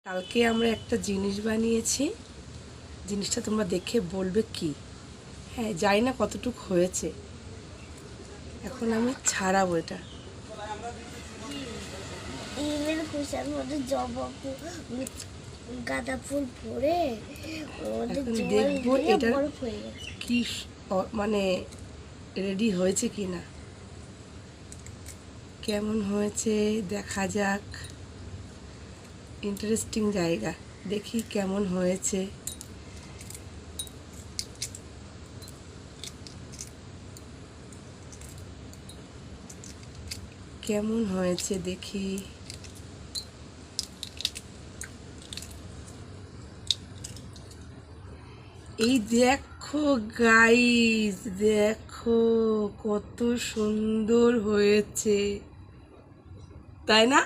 কালকে আমরা একটা জিনিস বানিয়েছি, জিনিসটা তোমরা দেখে বলবে কি। হ্যাঁ, জানি না কতটুকু হয়েছে, এখন আমি ছাড়াবো এটা। ডিমের খোসার মধ্যে জবা ফুল, গাঁদা ফুল ভরে এখন দেখবো এটা কি মানে রেডি হয়েছে কি না, কেমন হয়েছে দেখা যাক। ইন্টারেস্টিং জায়গা, দেখি কেমন হয়েছে। কেমন হয়েছে দেখি। এই দেখো গাইস, দেখো কত সুন্দর হয়েছে, তাই না?